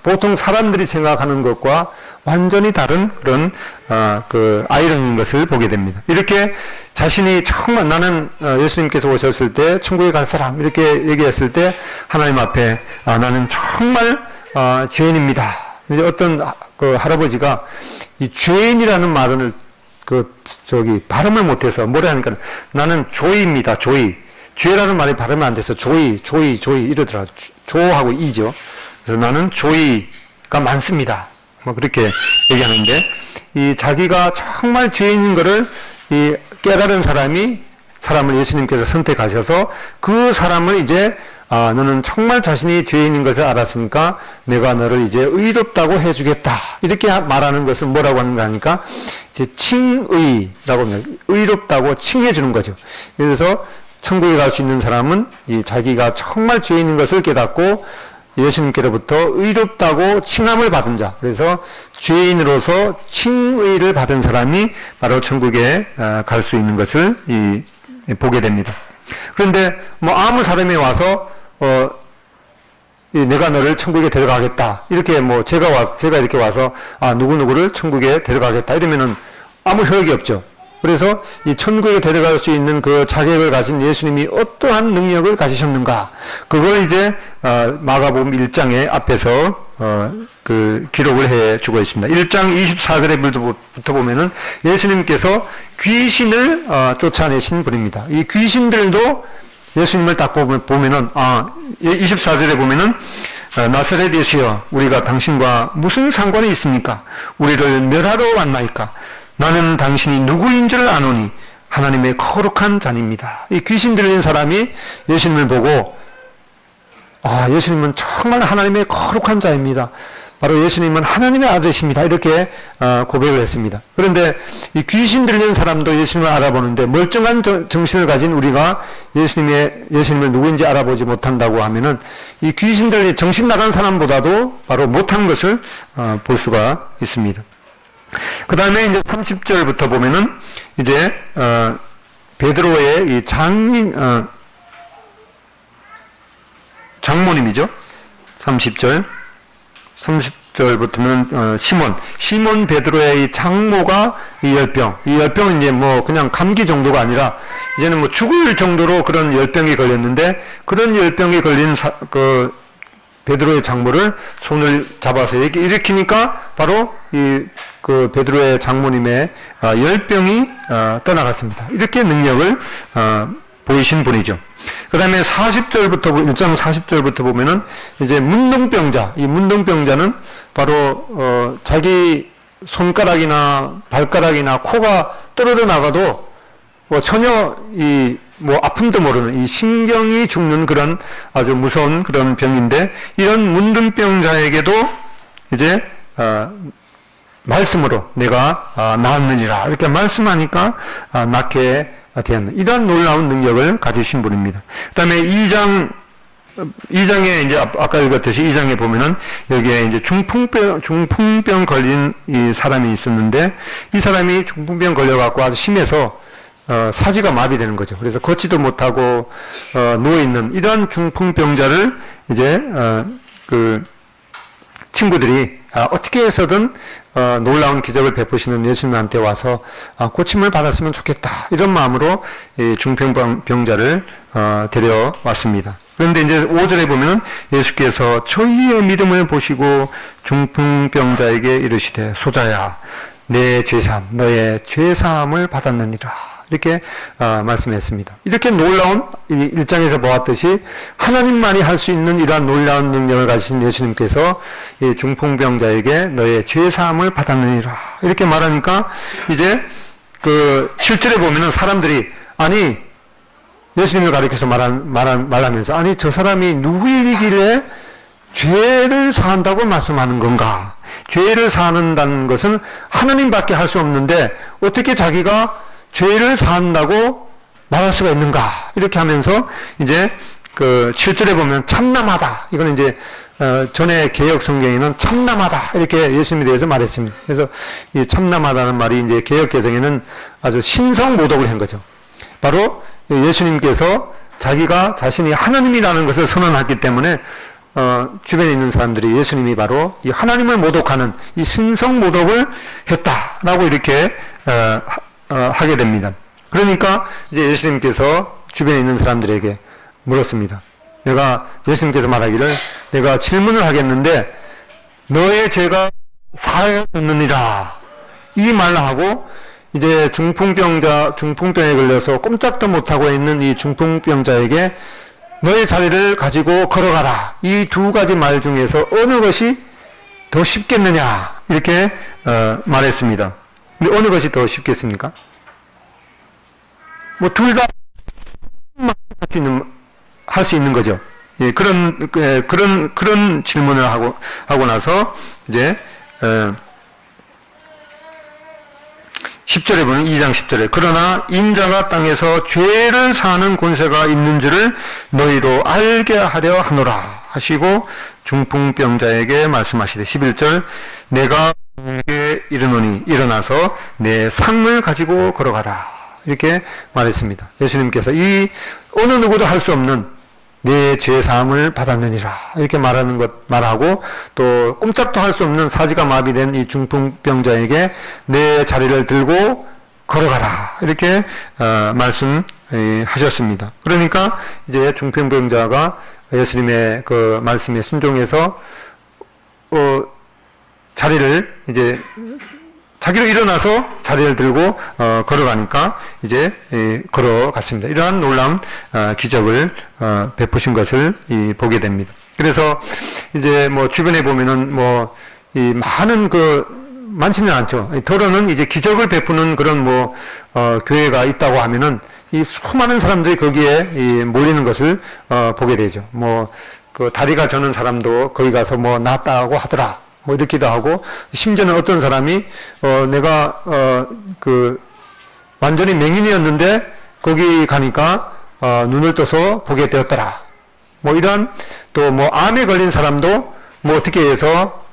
보통 사람들이 생각하는 것과 완전히 다른 그런 아이러니인 것을 보게 됩니다. 이렇게 자신이 정말 나는 예수님께서 오셨을 때 천국에 갈 사람 이렇게 얘기했을 때 하나님 앞에 나는 정말 죄인입니다. 이제 어떤 할아버지가 이 죄인이라는 말을 발음을 못해서 뭐라 하니까 나는 조이입니다. 조이. 죄라는 말이 발음이 안 돼서 조이 이러더라. 조하고 이죠. 그래서 나는 조이가 많습니다. 뭐 그렇게 얘기하는데 이 자기가 정말 죄인인 것을 이 깨달은 사람을 예수님께서 선택하셔서 그 사람을 이제 너는 정말 자신이 죄인인 것을 알았으니까 내가 너를 이제 의롭다고 해주겠다 이렇게 말하는 것을 뭐라고 하는가 하니까 이제 칭의라고 합니다. 의롭다고 칭해주는 거죠. 그래서 천국에 갈 수 있는 사람은 이 자기가 정말 죄인인 것을 깨닫고 예수님께로부터 의롭다고 칭함을 받은 자, 그래서 죄인으로서 칭의를 받은 사람이 바로 천국에 갈 수 있는 것을 보게 됩니다. 그런데 뭐 아무 사람이 와서 내가 너를 천국에 데려가겠다 이렇게 뭐 제가 이렇게 와서 누구누구를 천국에 데려가겠다 이러면은 아무 효력이 없죠. 그래서 이 천국에 데려갈 수 있는 그 자격을 가진 예수님이 어떠한 능력을 가지셨는가? 그걸 이제 마가복음 1장의 앞에서 기록을 해 주고 있습니다. 1장 24절에부터 보면은 예수님께서 귀신을 쫓아내신 분입니다. 이 귀신들도 예수님을 딱 보면은 24절에 보면은 나사렛 예수여 우리가 당신과 무슨 상관이 있습니까? 우리를 멸하러 왔나이까? 나는 당신이 누구인 줄 아노니 하나님의 거룩한 자입니다. 이 귀신 들린 사람이 예수님을 보고 예수님은 정말 하나님의 거룩한 자입니다. 바로 예수님은 하나님의 아들이십니다. 이렇게 고백을 했습니다. 그런데 이 귀신 들린 사람도 예수님을 알아보는데 멀쩡한 정신을 가진 우리가 예수님을 누구인지 알아보지 못한다고 하면은 이 귀신 들린 정신 나간 사람보다도 바로 못한 것을 볼 수가 있습니다. 그 다음에 이제 30절부터 보면은 이제 베드로의 이 장모님이죠. 30절부터는 시몬 베드로의 이 장모가 이 열병은 이제 뭐 그냥 감기 정도가 아니라 이제는 뭐 죽을 정도로 그런 열병이 걸렸는데 그런 열병이 걸린 베드로의 장모를 손을 잡아서 일으키니까 바로 그 베드로의 장모님의 열병이 떠나갔습니다. 이렇게 능력을 보이신 분이죠. 그 다음에 1장 40절부터 보면은 이제 문둥병자, 이 문둥병자는 바로 자기 손가락이나 발가락이나 코가 떨어져 나가도 전혀 뭐 아픔도 모르는 이 신경이 죽는 그런 아주 무서운 그런 병인데, 이런 문둥병자에게도 이제 말씀으로 내가 나았느니라 이렇게 말씀하니까 낫게 되었는, 이런 놀라운 능력을 가지신 분입니다. 그 다음에 2장에 이제 아까 읽었듯이 2장에 보면은 여기에 이제 중풍병 걸린 이 사람이 있었는데, 이 사람이 중풍병 걸려갖고 아주 심해서 사지가 마비되는 거죠. 그래서 걷지도 못하고 누워있는 이러한 중풍병자를 이제 그 친구들이 어떻게 해서든 놀라운 기적을 베푸시는 예수님한테 와서 고침을 받았으면 좋겠다, 이런 마음으로 이 중풍병자를 데려왔습니다. 그런데 이제 5절에 보면은 예수께서 저희의 믿음을 보시고 중풍병자에게 이르시되 소자야 내 죄사함 너의 죄사함을 받았느니라 이렇게 말씀했습니다. 이렇게 놀라운, 1장에서 보았듯이 하나님만이 할 수 있는 이러한 놀라운 능력을 가지신 예수님께서 이 중풍병자에게 너의 죄사함을 받았느니라 이렇게 말하니까, 이제 그 7절에 보면은 사람들이 아니 예수님을 가리켜서 말하면서 아니 저 사람이 누구이길래 죄를 사한다고 말씀하는 건가? 죄를 사한다는 것은 하나님밖에 할 수 없는데 어떻게 자기가 죄를 사한다고 말할 수가 있는가? 이렇게 하면서 이제 그 7절에 보면 참남하다. 이거는 이제 전에 개역 성경에는 참남하다 이렇게 예수님에 대해서 말했습니다. 그래서 이 참남하다는 말이 이제 개역 개정에는 아주 신성 모독을 한 거죠. 바로 예수님께서 자기가 자신이 하나님이라는 것을 선언했기 때문에 주변에 있는 사람들이 예수님이 바로 이 하나님을 모독하는 이 신성 모독을 했다라고 이렇게 하게 됩니다. 그러니까 이제 예수님께서 주변에 있는 사람들에게 물었습니다. 예수님께서 말하기를 내가 질문을 하겠는데 너의 죄가 사하였느니라 이 말을 하고, 이제 중풍병에 걸려서 꼼짝도 못하고 있는 이 중풍병자에게 너의 자리를 가지고 걸어가라, 이 두 가지 말 중에서 어느 것이 더 쉽겠느냐 이렇게 말했습니다. 근데 어느 것이 더 쉽겠습니까? 뭐 둘 다 할 수 있는 거죠. 예, 그런 질문을 하고 나서 이제 10절에 보면 2장 10절에 그러나 인자가 땅에서 죄를 사하는 권세가 있는 줄을 너희로 알게 하려 하노라 하시고 중풍병자에게 말씀하시되 11절 내가 너에게 이르노니 일어나서 내 상을 가지고 걸어가라 이렇게 말했습니다. 예수님께서 이 어느 누구도 할 수 없는 내 죄사함을 받았느니라 이렇게 말하고, 또 꼼짝도 할 수 없는 사지가 마비된 이 중풍병자에게 내 자리를 들고 걸어가라 이렇게 말씀하셨습니다. 그러니까 이제 중풍병자가 예수님의 그 말씀에 순종해서 자리를 이제 자기로 일어나서 자리를 들고 걸어가니까 이제 걸어갔습니다. 이러한 놀라운 기적을 베푸신 것을 보게 됩니다. 그래서 이제 뭐 주변에 보면은 뭐 이 많은 많지는 않죠. 더러는 이제 기적을 베푸는 그런 교회가 있다고 하면은 이 수많은 사람들이 거기에 몰리는 것을 보게 되죠. 그 다리가 저는 사람도 거기 가서 낫다고 하더라. 이렇기도 하고, 심지어는 어떤 사람이, 내가, 완전히 맹인이었는데, 거기 가니까, 눈을 떠서 보게 되었더라. 이런, 또 암에 걸린 사람도, 어떻게 해서,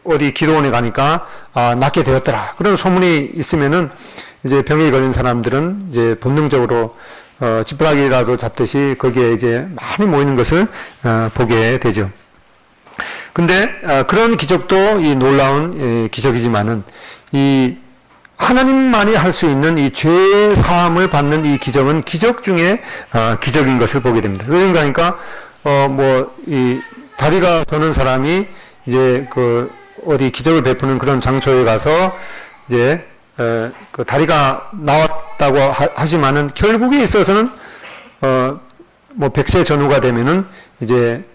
어디 기도원에 가니까, 낫게 되었더라. 그런 소문이 있으면은, 이제 병에 걸린 사람들은, 이제 본능적으로, 지푸라기라도 잡듯이 거기에 이제 많이 모이는 것을, 보게 되죠. 근데 그런 기적도 이 놀라운 기적이지만은 이 하나님만이 할 수 있는 이 죄 사함을 받는 이 기적은 기적 중에 기적인 것을 보게 됩니다. 그러니까 이 다리가 저는 사람이 이제 어디 기적을 베푸는 그런 장소에 가서 이제 그 다리가 나왔다고 하지만은 결국에 있어서는 백세 전후가 되면은 이제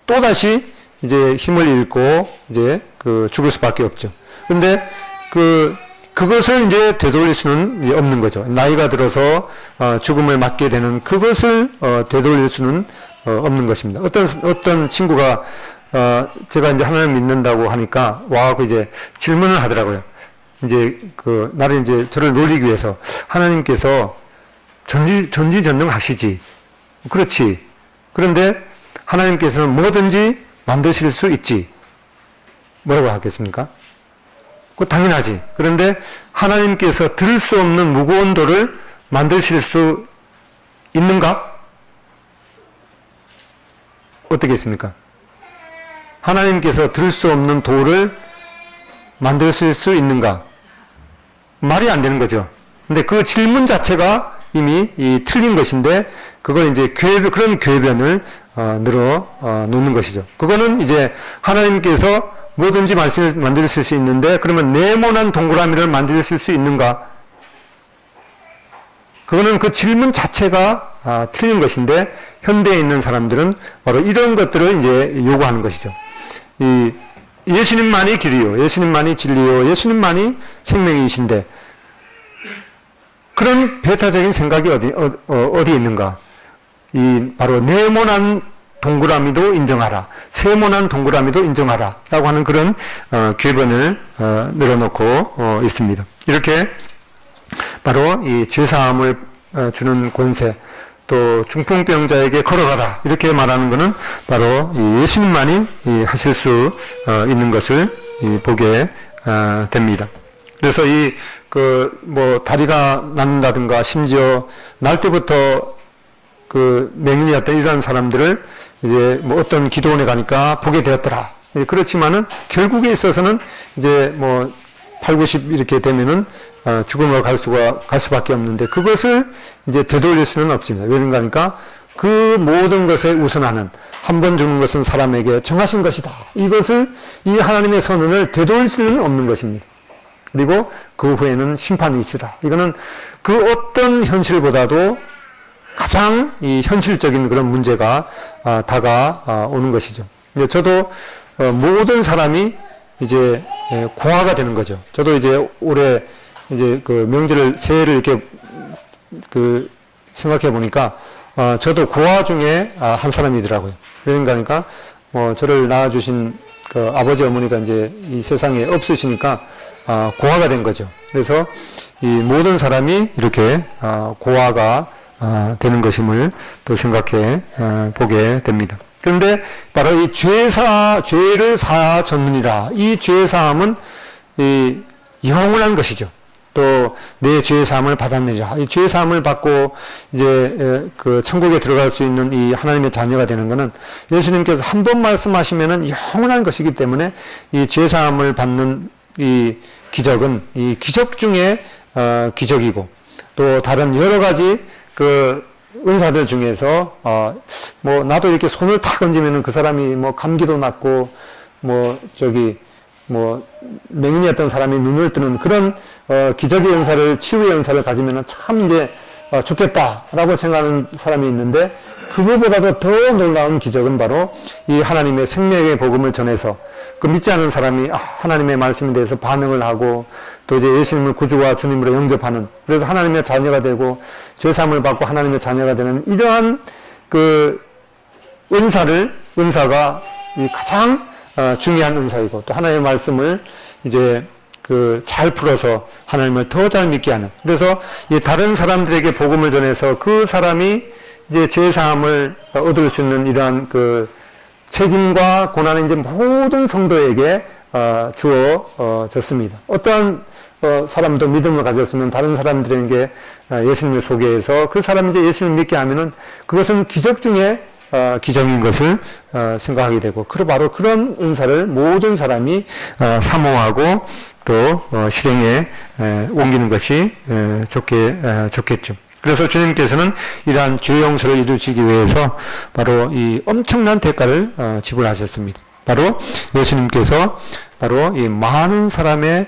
또다시 이제 힘을 잃고 이제 죽을 수밖에 없죠. 근데 그것을 이제 되돌릴 수는 이제 없는 거죠. 나이가 들어서 죽음을 맞게 되는 그것을 되돌릴 수는 없는 것입니다. 어떤 친구가 제가 이제 하나님 믿는다고 하니까 와갖고 이제 질문을 하더라고요. 이제 나를 이제 저를 놀리기 위해서 하나님께서 전지전능 하시지. 그렇지. 그런데 하나님께서는 뭐든지 만드실 수 있지. 뭐라고 하겠습니까? 그거 당연하지. 그런데 하나님께서 들 수 없는 무거운 돌을 만드실 수 있는가? 어떻겠습니까? 하나님께서 들 수 없는 돌을 만드실 수 있는가? 말이 안 되는 거죠. 근데 그 질문 자체가 이미 틀린 것인데, 그걸 이제 그런 궤변을 늘어 놓는 것이죠. 그거는 이제 하나님께서 뭐든지 만드실 수 있는데, 그러면 네모난 동그라미를 만드실 수 있는가? 그거는 그 질문 자체가 틀린 것인데, 현대에 있는 사람들은 바로 이런 것들을 이제 요구하는 것이죠. 예수님만이 길이요, 예수님만이 진리요, 예수님만이 생명이신데, 그런 배타적인 생각이 어디에 있는가? 바로 네모난 동그라미도 인정하라, 세모난 동그라미도 인정하라 라고 하는 그런 궤변을 늘어놓고 있습니다. 이렇게 바로 이 죄사함을 주는 권세, 또 중풍병자에게 걸어가라 이렇게 말하는 것은 바로 예수님만이 하실 수 있는 것을 보게 됩니다. 그래서 다리가 낫는다든가, 심지어 날 때부터 맹인이었던 이러한 사람들을 이제 어떤 기도원에 가니까 보게 되었더라. 그렇지만은 결국에 있어서는 이제 8, 90 이렇게 되면은 죽음으로 갈 수밖에 없는데, 그것을 이제 되돌릴 수는 없습니다. 왜냐하니까 하니까 그 모든 것에 우선하는, 한 번 주는 것은 사람에게 정하신 것이다. 이것을, 이 하나님의 선언을 되돌릴 수는 없는 것입니다. 그리고 그 후에는 심판이 있으라. 이거는 그 어떤 현실보다도 가장 이 현실적인 그런 문제가 다가오는 것이죠. 이제 저도 모든 사람이 이제 고아가 되는 거죠. 저도 이제 올해 이제 명절을, 새해를 이렇게 생각해 보니까 저도 고아 중에 한 사람이더라고요. 그러니까 저를 낳아주신 아버지 어머니가 이제 이 세상에 없으시니까 고아가 된 거죠. 그래서 이 모든 사람이 이렇게 고아가 되는 것임을 또 생각해 보게 됩니다. 그런데 바로 이 죄를 사하셨느니라, 이 죄사함은 영원한 것이죠. 또 내 죄사함을 받았느니라, 이 죄사함을 받고 이제 천국에 들어갈 수 있는 이 하나님의 자녀가 되는 것은 예수님께서 한 번 말씀하시면은 영원한 것이기 때문에, 이 죄사함을 받는 이 기적은 이 기적 중에 기적이고, 또 다른 여러 가지 은사들 중에서 나도 이렇게 손을 탁 얹으면은 그 사람이 감기도 낫고 맹인이었던 사람이 눈을 뜨는 그런 기적의 은사를, 치유의 은사를 가지면은 참 이제 좋겠다라고 생각하는 사람이 있는데, 그거보다도 더 놀라운 기적은 바로 이 하나님의 생명의 복음을 전해서 믿지 않은 사람이 하나님의 말씀에 대해서 반응을 하고, 또 이제 예수님을 구주와 주님으로 영접하는, 그래서 하나님의 자녀가 되고 죄사함을 받고 하나님의 자녀가 되는 이러한 은사가 이 가장 중요한 은사이고, 또 하나님의 말씀을 이제 잘 풀어서 하나님을 더 잘 믿게 하는, 그래서 이 다른 사람들에게 복음을 전해서 그 사람이 이제 죄사함을 얻을 수 있는 이러한 책임과 고난은 이제 모든 성도에게 주어졌습니다. 어떠한 사람도 믿음을 가졌으면 다른 사람들에게 예수님을 소개해서 그 사람이 이제 예수님을 믿게 하면은 그것은 기적 중에 기적인 것을 생각하게 되고, 바로 그런 은사를 모든 사람이 사모하고 또 실행에 옮기는 것이 좋겠죠. 그래서 주님께서는 이러한 죄 용서를 이루시기 위해서 바로 이 엄청난 대가를 지불하셨습니다. 바로 예수님께서 바로 이 많은 사람의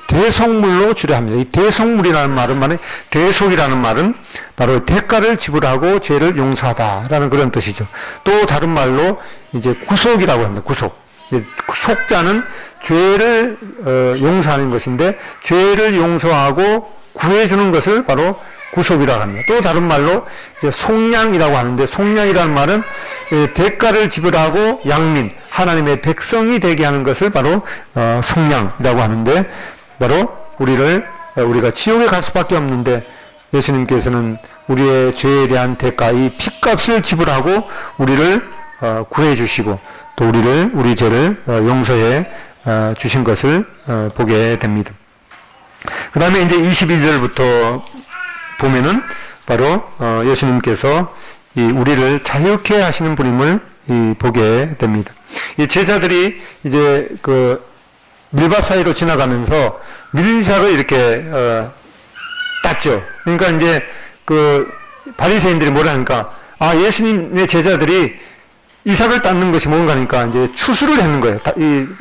대속물로 주려 합니다. 이 대속물이라는 말은 대속이라는 말은 바로 대가를 지불하고 죄를 용서하다라는 그런 뜻이죠. 또 다른 말로 이제 구속이라고 합니다. 구속. 속자는 죄를 용서하는 것인데, 죄를 용서하고 구해주는 것을 바로 구속이라고 합니다. 또 다른 말로 이제 속량이라고 하는데, 속량이라는 말은 대가를 지불하고 양민, 하나님의 백성이 되게 하는 것을 바로 속량이라고 하는데, 바로 우리가 지옥에 갈 수밖에 없는데 예수님께서는 우리의 죄에 대한 대가, 이 핏값을 지불하고 우리를 구해 주시고 또 우리 죄를 용서해 주신 것을 보게 됩니다. 그 다음에 이제 21절부터 보면은 바로 예수님께서 우리를 자유케 하시는 분임을 보게 됩니다. 이 제자들이 이제 그 밀밭 사이로 지나가면서 밀이삭을 이렇게 땄죠. 그러니까 이제 그 바리새인들이 뭐라 하니까, 예수님의 제자들이 이삭을 땄는 것이 뭔가니까 이제 추수를 했는 거예요.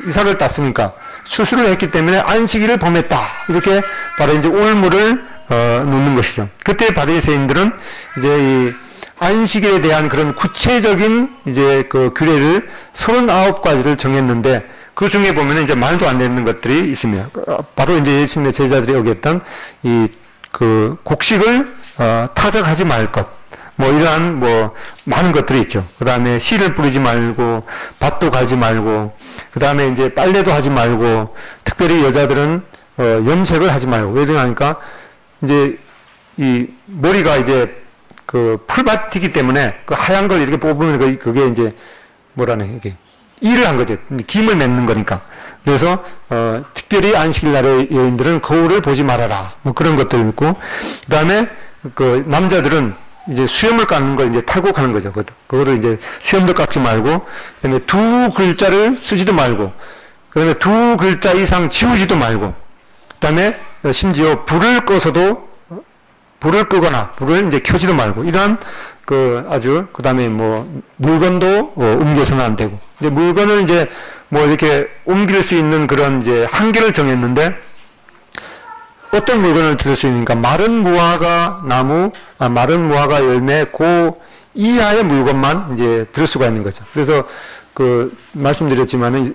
이삭을 땄으니까 추수를 했기 때문에 안식일을 범했다, 이렇게 바로 이제 올무를 놓는 것이죠. 그때 바리새인들은 이제 이 안식일에 대한 그런 구체적인 이제 그 규례를 39가지를 정했는데, 그 중에 보면은 이제 말도 안 되는 것들이 있습니다. 바로 이제 예수님의 제자들이 여겼던 그 곡식을 타작하지 말 것, 뭐 이러한 뭐 많은 것들이 있죠. 그 다음에 씨를 뿌리지 말고, 밭도 갈지 말고, 그 다음에 이제 빨래도 하지 말고, 특별히 여자들은 염색을 하지 말고. 왜 그러냐니까 이제 이 머리가 이제 그 풀밭이기 때문에 그 하얀 걸 이렇게 뽑으면 그게 이제 뭐라네, 이게 일을 한 거죠. 김을 맺는 거니까. 그래서 특별히 안식일 날의 여인들은 거울을 보지 말아라, 뭐 그런 것들 있고, 그 다음에 그 남자들은 이제 수염을 깎는 걸 이제 탈곡하는 거죠. 그거를 이제 수염도 깎지 말고, 그 다음에 두 글자를 쓰지도 말고, 그 다음에 두 글자 이상 지우지도 말고, 그 다음에 심지어 불을 끄거나 불을 이제 켜지도 말고, 이러한 그 다음에 뭐 물건도 옮겨서는 안 되고, 이제 물건을 이제 뭐 이렇게 옮길 수 있는 그런 이제 한계를 정했는데, 어떤 물건을 들을 수 있으니까 마른 무화과 열매 그 이하의 물건만 이제 들을 수가 있는 거죠. 그래서 말씀드렸지만은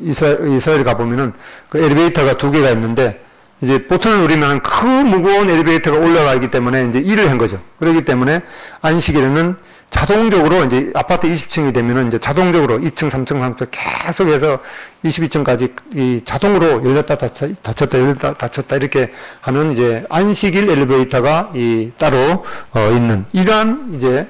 이스라엘에 가보면은 그 엘리베이터가 2개가 있는데, 이제 보통을 누리면 그 무거운 엘리베이터가 올라가기 때문에 이제 일을 한 거죠. 그렇기 때문에 안식일에는 자동적으로 이제 아파트 20층이 되면은 이제 자동적으로 2층, 3층, 3층 계속해서 22층까지 자동으로 열렸다 닫혔다 이렇게 하는 이제 안식일 엘리베이터가 따로 있는, 이러한 이제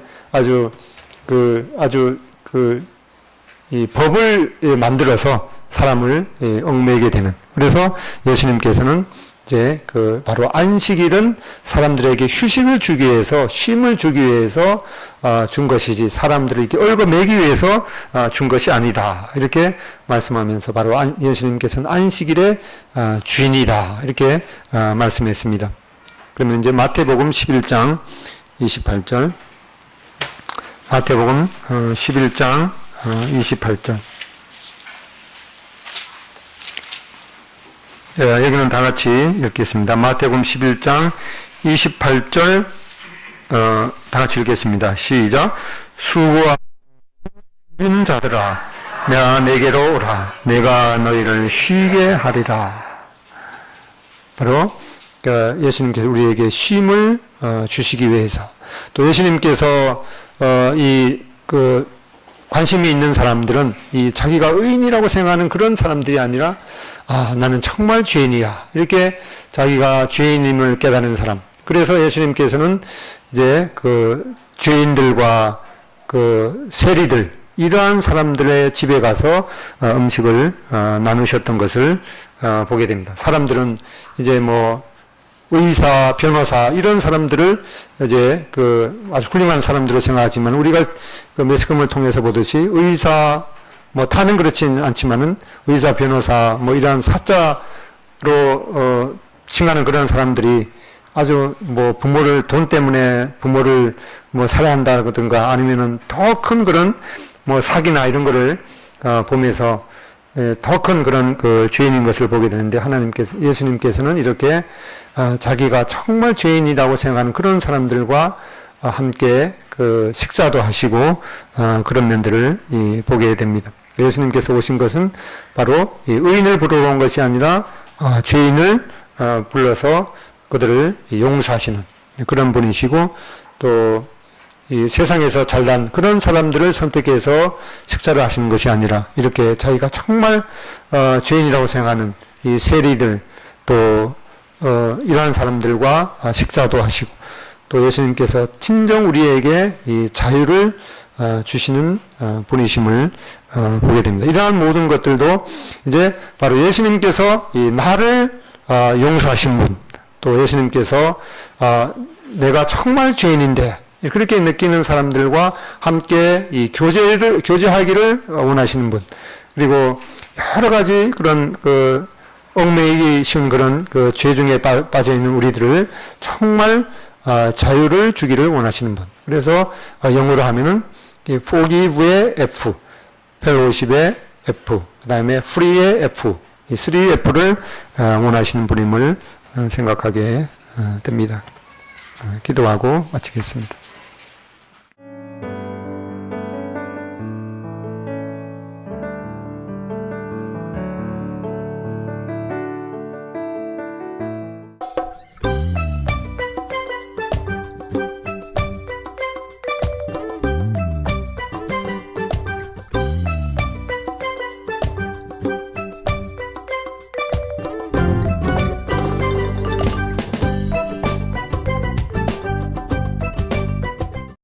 이 법을 만들어서 사람을 얽매이게 되는. 그래서 예수님께서는 이제 바로 안식일은 사람들에게 휴식을 주기 위해서, 쉼을 주기 위해서 준 것이지, 사람들을 이렇게 얽어매기 위해서 준 것이 아니다, 이렇게 말씀하면서 바로 예수님께서는 안식일의 주인이다, 이렇게 말씀했습니다. 그러면 이제 마태복음 11장 28절, 마태복음 11장 28절. 여기는 다 같이 읽겠습니다. 마태복음 11장 28절 다 같이 읽겠습니다. 시작. 수고하는 자들아, 내게로 오라. 내가 너희를 쉬게 하리라. 바로 예수님께서 우리에게 쉼을 주시기 위해서, 또 예수님께서 관심이 있는 사람들은 자기가 의인이라고 생각하는 그런 사람들이 아니라, 나는 정말 죄인이야, 이렇게 자기가 죄인임을 깨닫는 사람. 그래서 예수님께서는 이제 죄인들과 세리들, 이러한 사람들의 집에 가서 음식을 나누셨던 것을 보게 됩니다. 사람들은 이제 뭐 의사, 변호사, 이런 사람들을 이제 아주 훌륭한 사람들로 생각하지만, 우리가 매스컴을 통해서 보듯이 의사, 뭐 다는 그렇지는 않지만은 의사, 변호사, 뭐 이러한 사자로 칭하는 그런 사람들이 아주 뭐 돈 때문에 부모를 뭐 살해한다든가, 아니면은 더 큰 그런 뭐 사기나 이런 거를 보면서 더 큰 그런 죄인인 것을 보게 되는데, 예수님께서는 이렇게 자기가 정말 죄인이라고 생각하는 그런 사람들과 함께 식사도 하시고 그런 면들을 보게 됩니다. 예수님께서 오신 것은 바로 이 의인을 부르러 온 것이 아니라 죄인을 불러서 그들을 용서하시는 그런 분이시고, 또 이 세상에서 잘난 그런 사람들을 선택해서 식사를 하시는 것이 아니라 이렇게 자기가 정말 죄인이라고 생각하는 이 세리들, 또 이러한 사람들과 식사도 하시고, 또 예수님께서 친정 우리에게 이 자유를 주시는 분이심을 보게 됩니다. 이러한 모든 것들도 이제 바로 예수님께서 이 나를 용서하신 분, 또 예수님께서 내가 정말 죄인인데 그렇게 느끼는 사람들과 함께 이 교제하기를 원하시는 분, 그리고 여러 가지 그런 얽매이기 쉬운 그런 죄 중에 빠져 있는 우리들을 정말 자유를 주기를 원하시는 분. 그래서 영어로 하면은 이 forgive의 F, fellowship의 F, 그 다음에 free의 F, 이 3F를 원하시는 분임을 생각하게 됩니다. 기도하고 마치겠습니다.